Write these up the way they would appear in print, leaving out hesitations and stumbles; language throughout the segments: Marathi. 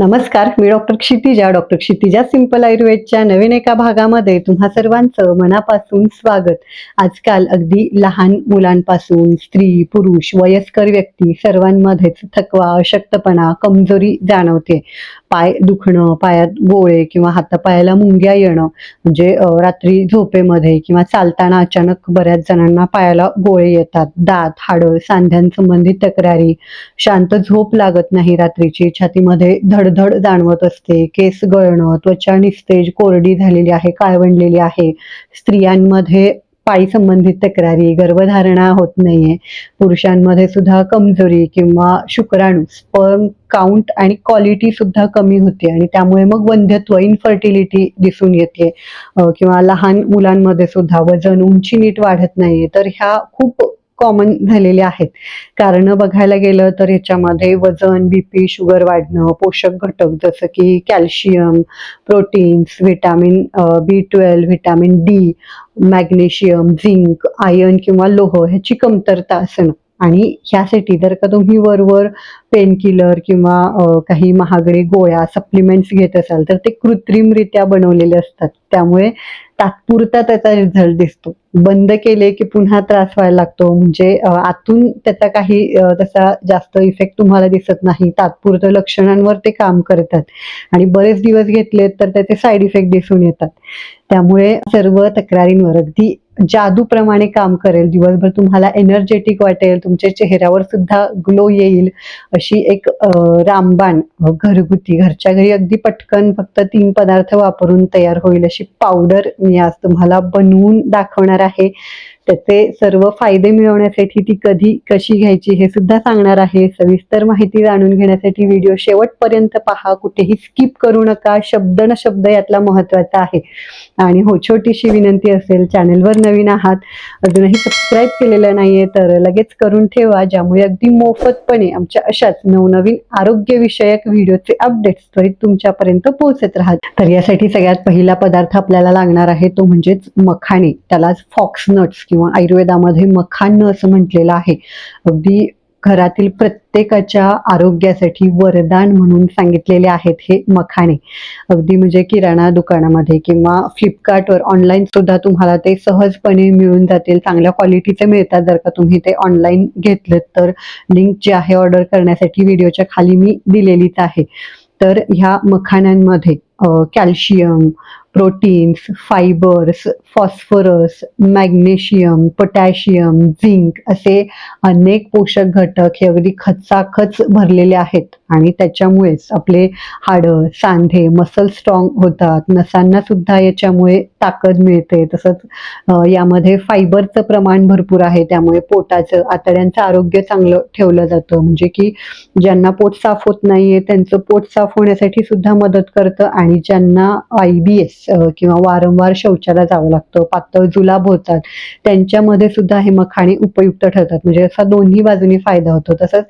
नमस्कार, मी डॉक्टर क्षितिजा सिंपल आयुर्वेदच्या नवीन एका भागामध्ये तुम्हा सर्वांचं मनापासून स्वागत. आजकाल अगदी लहान मुलांपासून स्त्री, पुरुष, वयस्कर व्यक्ती सर्वांमध्येच थकवा, अशक्तपणा, कमजोरी जाणवते. पाय दुखणं, पायात गोळे किंवा हातापायाला मुंग्या येणं म्हणजे रात्री झोपेमध्ये किंवा चालताना अचानक बऱ्याच जणांना पायाला गोळे येतात. दात, हाडं, सांध्यांसंबंधित तक्रारी, शांत झोप लागत नाही रात्रीची, छातीमध्ये धडधड जाणवत असते, केस गळणं, त्वचा निस्तेज कोरडी झालेली आहे, काळवंडलेली आहे. स्त्रियांमध्ये पाळी संबंधित तक्रारी, गर्भधारणा होत नाहीये. पुरुषांमध्ये सुद्धा कमजोरी किंवा शुक्राणू, स्पर्म काउंट आणि क्वालिटी सुद्धा कमी होते आणि त्यामुळे मग वंध्यत्व, इनफर्टिलिटी दिसून येते. किंवा लहान मुलांमध्ये सुद्धा वजन, उंची नीट वाढत नाहीये. तर ह्या खूप कॉमन झालेले आहेत. कारणं बघायला गेलं तर ह्याच्यामध्ये वजन, बीपी, शुगर वाढणं, पोषक घटक जसं की calcium, proteins, vitamin B12, vitamin D, magnesium, zinc, iron किंवा लोह ह्याची कमतरता असणं. आणि ह्यासाठी जर का तुम्ही वरवर पेन किलर किंवा काही महागडे गोळ्या, सप्लिमेंट्स घेत असाल तर ते कृत्रिमरित्या बनवलेले असतात. त्यामुळे तात्पुरता त्याचा रिझल्ट दिसतो. बंद केले की पुन्हा त्रास व्हायला लागतो. म्हणजे आतून त्याचा काही तसा जास्त इफेक्ट तुम्हाला दिसत नाही. तात्पुरतं लक्षणांवर ते काम करतात आणि बरेच दिवस घेतलेत तर त्याचे साईड इफेक्ट दिसून येतात. त्यामुळे सर्व तक्रारींवर अगदी जादूप्रमाणे काम करेल. दिवसभर तुम्हाला एनर्जेटिक वाटेल, तुमच्या चेहऱ्यावर सुद्धा ग्लो येईल अशी एक रामबाण घरगुती घरच्या घरी अगदी पटकन फक्त 3 पदार्थ वापरून तयार होईल अशी पावडर मी आज तुम्हाला बनवून दाखवणार आहे. त्याचे सर्व फायदे मिळवण्यासाठी ती कधी कशी घ्यायची हे सुद्धा सांगणार आहे. सविस्तर माहिती जाणून घेण्यासाठी व्हिडिओ शेवटपर्यंत पहा, कुठेही स्किप करू नका. शब्द न शब्द यातला महत्वाचा आहे. आणि हो, छोटीशी विनंती असेल, चॅनलवर नवीन आहात, अजूनही सबस्क्राईब केलेलं नाहीये तर लगेच करून ठेवा, ज्यामुळे अगदी मोफतपणे आमच्या अशाच नवनवीन आरोग्यविषयक व्हिडिओचे अपडेट्स त्वरित तुमच्यापर्यंत पोहोचत राहतात. तर यासाठी सगळ्यात पहिला पदार्थ आपल्याला लागणार आहे तो म्हणजेच मखाणे. त्यालाच फॉक्स नट्स किंवा आयुर्वेदामध्ये मखाण असं म्हटलेलं आहे. अगदी घरातील प्रत्येकाच्या आरोग्यासाठी वरदान म्हणून सांगितलेले आहेत हे मखाणे. अगदी म्हणजे किराणा दुकानामध्ये किंवा फ्लिपकार्टवर ऑनलाईन सुद्धा तुम्हाला ते सहजपणे मिळून जातील. चांगल्या क्वालिटीचे मिळतात जर का तुम्ही ते ऑनलाईन घेतलेत तर. लिंक जी आहे ऑर्डर करण्यासाठी व्हिडिओच्या खाली मी दिलेलीच आहे. तर ह्या मखाण्यांमध्ये calcium, proteins, fibres, phosphorus, magnesium, potassium, zinc असे अनेक पोषक घटक हे अगदी खचाखच भरलेले आहेत आणि त्याच्यामुळेच आपले हाडं, सांधे, मसल स्ट्रॉंग होतात. नसांना सुद्धा याच्यामुळे ताकद मिळते. तसंच यामध्ये फायबरचं प्रमाण भरपूर आहे, त्यामुळे पोटाचं, आतड्यांचं आरोग्य चांगलं ठेवलं जातं. म्हणजे की ज्यांना पोट साफ होत नाहीये त्यांचं पोट साफ होण्यासाठी सुद्धा मदत करतं. आणि ज्यांना IBS किंवा वारंवार शौचाला जावं लागतं, पातळ जुलाब होतात, त्यांच्यामध्ये सुद्धा हे मखाणे उपयुक्त ठरतात. म्हणजे असा दोन्ही बाजूनी फायदा होतो. तसंच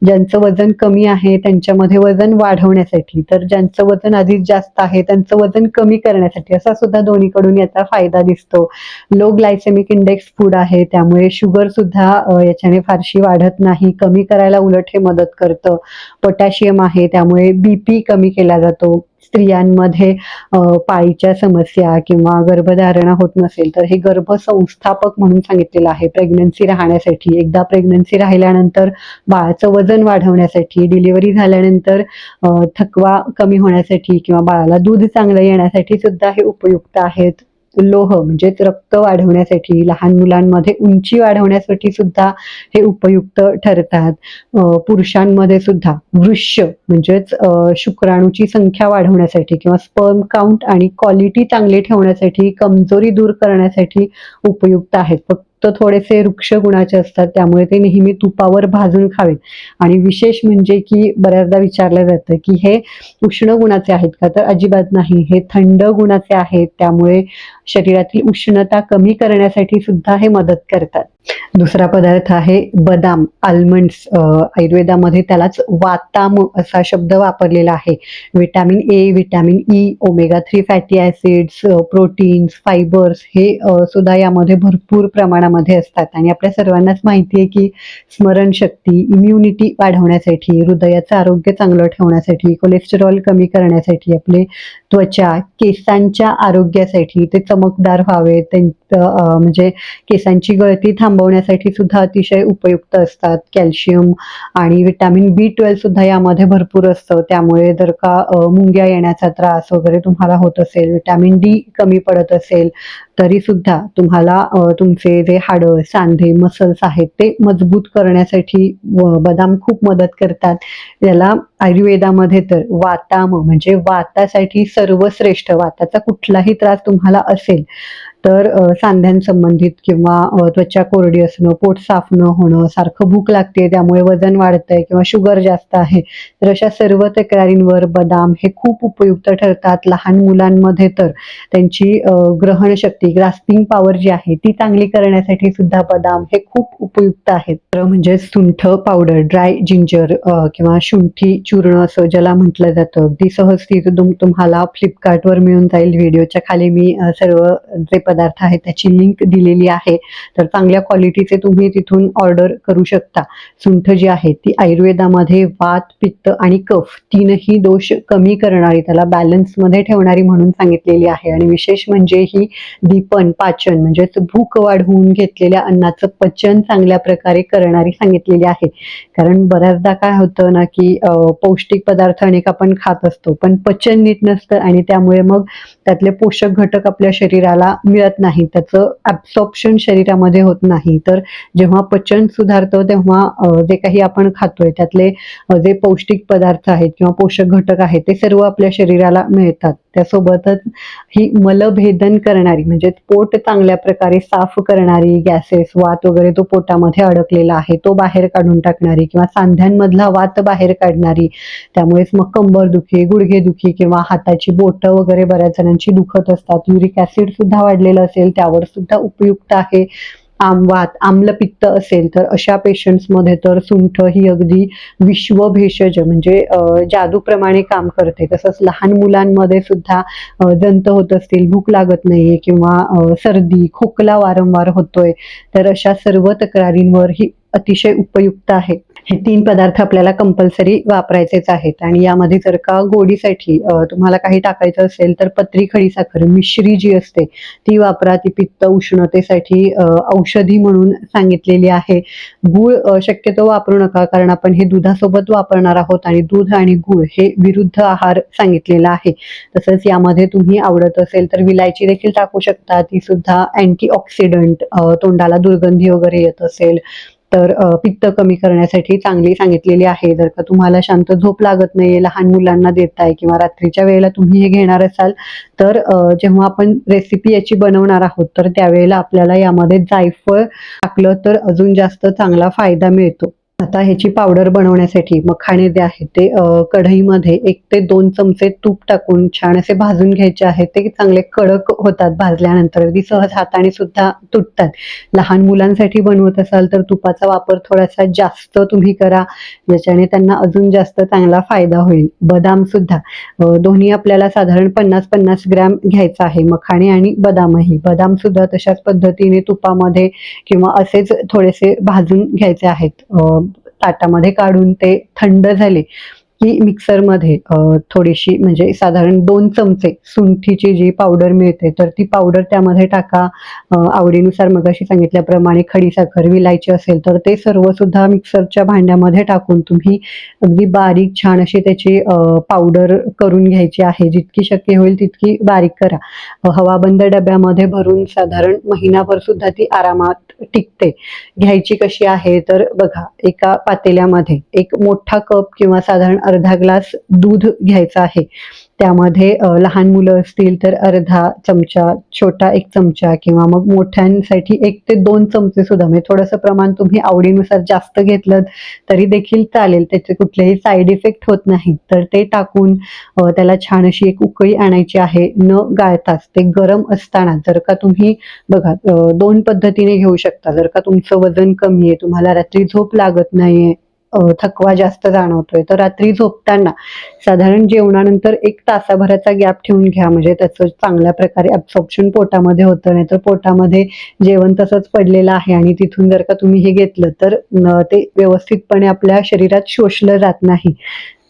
ज्यांचं वजन कमी आहे त्यांच्यामध्ये वजन वाढवण्यासाठी, तर ज्यांचं वजन आधीच जास्त आहे त्यांचं वजन कमी करण्यासाठी, असा सुद्धा दोन्हीकडून याचा फायदा दिसतो. लो ग्लायसेमिक इंडेक्स फूड आहे, त्यामुळे शुगर सुद्धा याच्याने फारशी वाढत नाही, कमी करायला उलट हे मदत करतं. पोटॅशियम आहे, त्यामुळे BP कमी केला जातो. स्त्रियांमध्ये पाळीच्या समस्या किंवा गर्भधारणा होत नसेल तर हे गर्भसंस्थापक म्हणून सांगितलेलं आहे. प्रेग्नन्सी राहण्यासाठी, एकदा प्रेग्नन्सी राहिल्यानंतर बाळाचं वजन वाढवण्यासाठी, डिलिव्हरी झाल्यानंतर थकवा कमी होण्यासाठी किंवा बाळाला दूध चांगलं येण्यासाठी सुद्धा हे उपयुक्त आहेत. लोह म्हणजेच रक्त वाढवण्यासाठी, लहान मुलांमध्ये उंची वाढवण्यासाठी सुद्धा हे उपयुक्त ठरतात. पुरुषांमध्ये सुद्धा वृष्य म्हणजेच शुक्राणूची संख्या वाढवण्यासाठी किंवा स्पर्म काउंट आणि क्वालिटी चांगली ठेवण्यासाठी, कमजोरी दूर करण्यासाठी उपयुक्त आहेत. फक्त थोडेसे वृक्ष गुणाचे असतात, त्यामुळे ते नेहमी तुपावर भाजून खावेत. आणि विशेष म्हणजे की बऱ्याचदा विचारलं जातं की हे उष्ण गुणाचे आहेत का, तर अजिबात नाही, हे थंड गुणाचे आहेत. त्यामुळे शरीरातील उष्णता कमी करण्यासाठी सुद्धा हे मदत करतात. दुसरा पदार्थ आहे बदाम, आल्मंड्स. आयुर्वेदामध्ये त्यालाच वाताम असा शब्द वापरलेला आहे. Vitamin A, vitamin E, omega 3 fatty acids, proteins, fibres हे सुद्धा यामध्ये भरपूर प्रमाणामध्ये असतात. आणि आपल्या सर्वांनाच माहिती आहे की स्मरणशक्ती, इम्युनिटी वाढवण्यासाठी, हृदयाचं आरोग्य चांगलं ठेवण्यासाठी, कोलेस्टेरॉल कमी करण्यासाठी, आपले त्वचा, केसांच्या आरोग्यासाठी, ते चमकदार व्हावे, म्हणजे केसांची गळती थांबवण्यासाठी सुद्धा अतिशय उपयुक्त असतात. कॅल्शियम आणि विटॅमिन B12 सुद्धा यामध्ये भरपूर असतं. त्यामुळे जर का मुंग्या येण्याचा त्रास वगैरे तुम्हाला होत असेल, विटॅमिन D कमी पडत असेल, तरी सुद्धा तुम्हाला तुमचे जे हाडं, सांधे, मसल्स आहेत ते मजबूत करण्यासाठी बदाम खूप मदत करतात. याला आयुर्वेदामध्ये तर वाताम म्हणजे वातासाठी सर्वश्रेष्ठ, वाताचा कुठलाही त्रास तुम्हाला असेल तर सांध्यांसंबंधित किंवा त्वचा कोरडी असणं, पोट साफ न होणं, सारखं भूक लागते त्यामुळे वजन वाढतंय किंवा शुगर जास्त आहे, तर अशा सर्व तक्रारींवर बदाम हे खूप उपयुक्त ठरतात. लहान मुलांमध्ये तर त्यांची ग्रहणशक्ती, ग्रास्पिंग पॉवर जी आहे ती चांगली करण्यासाठी सुद्धा बदाम हे खूप उपयुक्त आहेत. तर म्हणजे सुंठ पावडर, ड्राय जिंजर किंवा शुंठी चूर्ण असं ज्याला म्हटलं जातं, अगदी सहज ती तुम्हाला फ्लिपकार्टवर मिळून जाईल. व्हिडिओच्या खाली मी सर्व जे पदार्थ आहेत त्याची लिंक दिलेली आहे, तर चांगल्या क्वालिटीचे तुम्ही तिथून ऑर्डर करू शकता. सुंठ जी आहे ती आयुर्वेदामध्ये वात, पित्त आणि कफ तीनही दोष कमी करणारी, त्याला बॅलन्समध्ये ठेवणारी म्हणून सांगितलेली आहे. आणि विशेष म्हणजे ही दीपन, पाचन म्हणजेच भूक वाढवून घेतलेल्या अन्नाचं पचन चांगल्या प्रकारे करणारी सांगितलेली आहे. कारण बऱ्याचदा काय होतं ना की पौष्टिक पदार्थ अनेक आपण खात असतो पण पचन नीट नसतं आणि त्यामुळे मग त्यातले पोषक घटक आपल्या शरीराला मिळत नाही, त्याचं ॲब्सॉर्प्शन शरीरामध्ये होत नाही. तर जेव्हा पचन सुधारतं तेव्हा जे काही आपण खातोय त्यातले जे पौष्टिक पदार्थ आहेत किंवा पोषक घटक आहेत ते सर्व आपल्या शरीराला मिळतात. त्यासोबतच ही मलभेदन करणारी म्हणजे पोट चांगल्या प्रकारे साफ करणारी, गॅसेस, वात वगैरे तो पोटामध्ये अडकलेला आहे तो बाहेर काढून टाकणारी किंवा सांध्यांमधला वात बाहेर काढणारी, त्यामुळेच मग कंबरदुखी, गुडघेदुखी किंवा हाताची बोटं वगैरे बऱ्याच जणांची दुखत असतात. युरिक ॲसिड सुद्धा वाढलेलं असेल त्यावर सुद्धा उपयुक्त आहे. आमवात, आम्लपित्त असेल तर अशा पेशंट्समध्ये तर सुंठ ही अगदी विश्वभेषज म्हणजे जादूप्रमाणे काम करते. तसंच लहान मुलांमध्ये सुद्धा दंत होत असतील, भूक लागत नाहीये किंवा सर्दी, खोकला वारंवार होतोय, तर अशा सर्व तक्रारींवर ही अतिशय उपयुक्त आहे. हे 3 पदार्थ आपल्याला कंपल्सरी वापरायचेच आहेत. आणि यामध्ये जर का गोडीसाठी तुम्हाला काही टाकायचं असेल तर पत्री खडी साखर, मिश्री जी असते ती वापरा. ती पित्त उष्णतेसाठी औषधी म्हणून सांगितलेली आहे. गूळ शक्यतो वापरू नका कारण आपण हे दुधासोबत वापरणार आहोत आणि दूध आणि गूळ हे विरुद्ध आहार सांगितलेला आहे. तसंच यामध्ये तुम्ही आवडत असेल तर विलायची देखील टाकू शकता, ती सुद्धा अँटीऑक्सिडंट, तोंडाला दुर्गंधी वगैरे येत असेल तर पित्त कमी करण्यासाठी चांगली सांगितलेली आहे. जर का तुम्हाला शांत झोप लागत नाहीये, लहान मुलांना देताय किंवा रात्रीच्या वेळेला तुम्ही हे घेणार असाल तर जेव्हा आपण रेसिपी याची बनवणार आहोत तर त्यावेळेला आपल्याला यामध्ये जायफळ टाकलं तर अजून जास्त चांगला फायदा मिळतो. आता ह्याची पावडर बनवण्यासाठी मखाणे जे आहेत ते कढईमध्ये 1 ते 2 चमचे तूप टाकून छान असे भाजून घ्यायचे आहेत. ते चांगले कडक होतात भाजल्यानंतर, अगदी सहज हाताने सुद्धा तुटतात. लहान मुलांसाठी बनवत असाल तर तुपाचा वापर थोडासा जास्त तुम्ही करा, ज्याच्याने त्यांना अजून जास्त चांगला फायदा होईल. बदाम सुद्धा दोन्ही आपल्याला साधारण 50-50 ग्रॅम घ्यायचा आहे, मखाणे आणि बदामही. बदाम सुद्धा तशाच पद्धतीने तुपामध्ये किंवा असेच थोडेसे भाजून घ्यायचे आहेत. ताटामध्ये काढून ते थंड झाले की मिक्सरमध्ये थोडीशी म्हणजे साधारण 2 चमचे सुंठीची जी पावडर मिळते तर ती पावडर त्यामध्ये टाका. आवडीनुसार मगाशी सांगितल्याप्रमाणे खडीसाखर, विलायची असेल तर ते सर्व सुद्धा मिक्सरच्या भांड्यामध्ये टाकून तुम्ही अगदी बारीक छान अशी त्याची पावडर करून घ्यायची आहे. जितकी शक्य होईल तितकी बारीक करा. हवाबंद डब्यामध्ये भरून साधारण महिनाभर सुद्धा ती आरामात टिकते. घ्यायची कशी आहे तर बघा, एका पातेल्यामध्ये 1 मोठा कप किंवा साधारण अर्धा ग्लास दूध घ्यायचा आहे. त्यामध्ये लहान मुलं असतील तर अर्धा चमचा, छोटा 1 चमचा किंवा मग मोठ्यांसाठी 1 ते 2 चमचे सुद्धा, म्हणजे थोडंसं प्रमाण तुम्ही आवडीनुसार जास्त घेतलंत तरी देखील चालेल. त्याचे कुठलेही साइड इफेक्ट होत नाहीत. तर ते टाकून त्याला छान अशी एक उकळी आणायची आहे. न गाळताच ते गरम असताना जर का तुम्ही बघा 2 पद्धतीने घेऊ शकता. जर का तुमचं वजन कमी आहे, तुम्हाला रात्री झोप लागत नाहीये, थकवा जास्त जाणवतोय, तर रात्री झोपताना साधारण जेवणानंतर 1 तासाभराचा गॅप ठेवून घ्या. म्हणजे त्याचं चांगल्या प्रकारे ॲब्सॉर्प्शन पोटामध्ये होतं. नाहीतर पोटामध्ये जेवण तसंच पडलेलं आहे आणि तिथून जर का तुम्ही हे घेतलं तर ते व्यवस्थितपणे आपल्या शरीरात शोषलं जात नाही.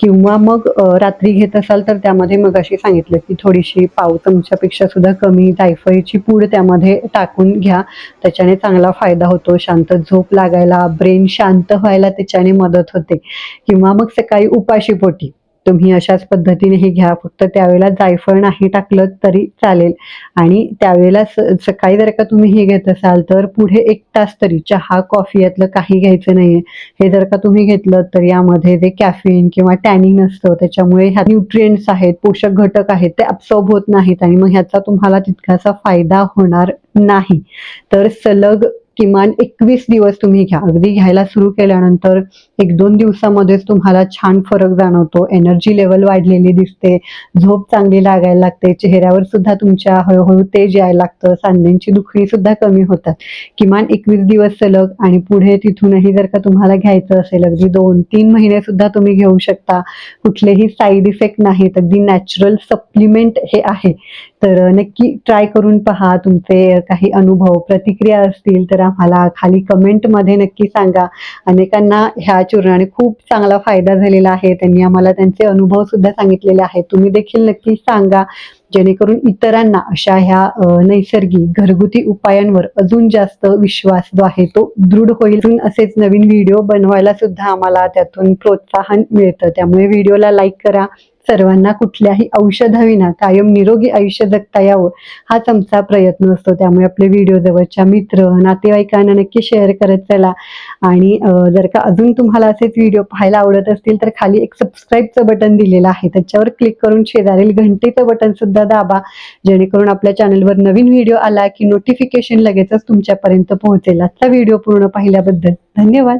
किंवा मग रात्री घेत असाल तर त्यामध्ये मगाशी सांगितलं की थोडीशी पाव चमच्यापेक्षा सुद्धा कमी जायफळची पूड त्यामध्ये टाकून घ्या. त्याच्याने चांगला फायदा होतो. शांत झोप लागायला, ब्रेन शांत व्हायला त्याच्याने मदत होते. किंवा मग सकाळी उपाशीपोटी तुम्ही अशाच पद्धतीने हे घ्या. फक्त त्यावेळेला जायफळ नाही टाकलं तरी चालेल. आणि त्यावेळेला सकाळी जर का तुम्ही हे घेत असाल तर पुढे 1 तास तरी चहा, कॉफी यातलं काही घ्यायचं नाहीये. हे जर का तुम्ही घेतलं तर यामध्ये जे कॅफीन किंवा टॅनिन असतं त्याच्यामुळे ह्यात न्यूट्रिएंट्स आहेत, पोषक घटक आहेत, ते ॲब्सॉर्ब होत नाहीत आणि मग ह्याचा तुम्हाला तितकासा फायदा होणार नाही. तर सलग किमान 21 दिवस तुम्ही घ्या. अगदी घ्यायला सुरू केल्यानंतर 1-2 दिवसामध्येच तुम्हाला छान फरक जाणवतो. एनर्जी लेव्हल वाढलेली दिसते, झोप चांगली लागायला लागते, चेहऱ्यावर सुद्धा तुमच्या हळूहळू तेज यायला लागतं, सांध्यांची दुखणी सुद्धा कमी होतात. किमान 21 दिवस सलग आणि पुढे तिथूनही जर का तुम्हाला घ्यायचं असेल अगदी 2-3 महिने सुद्धा तुम्ही घेऊ शकता. कुठलेही साइड इफेक्ट नाहीत. अगदी नॅचरल सप्लिमेंट हे आहे. तर नक्की ट्राय करून पहा. तुमचे काही अनुभव, प्रतिक्रिया असतील तर आम्हाला खाली कमेंटमध्ये नक्की सांगा. अनेकांना ह्या चूर्णाने खूप चांगला फायदा झालेला आहे. त्यांनी आम्हाला त्यांचे अनुभव सुद्धा सांगितलेले आहेत. तुम्ही देखील नक्की सांगा, जेणेकरून इतरांना अशा ह्या नैसर्गिक घरगुती उपायांवर अजून जास्त विश्वास जो आहे तो दृढ होईल. अजून असेच नवीन व्हिडिओ बनवायला सुद्धा आम्हाला त्यातून प्रोत्साहन मिळतं. त्यामुळे व्हिडिओला लाईक करा. सर्वांना कुठल्याही औषधाविना कायम निरोगी आयुष्य जगता यावं हाच आमचा प्रयत्न असतो. त्यामुळे आपले व्हिडिओ जवळच्या मित्र, नातेवाईकांना नक्की शेअर करत चला. आणि जर का अजून तुम्हाला असेच व्हिडिओ पाहायला आवडत असतील तर खाली एक सबस्क्राईबचं बटन दिलेलं आहे. त्याच्यावर क्लिक करून शेजारील घंटेचं बटन सुद्धा दाबा. जेणेकरून आपल्या चॅनलवर नवीन व्हिडिओ आला की नोटिफिकेशन लगेचच तुमच्यापर्यंत पोहोचेल. आजचा व्हिडिओ पूर्ण पाहिल्याबद्दल धन्यवाद.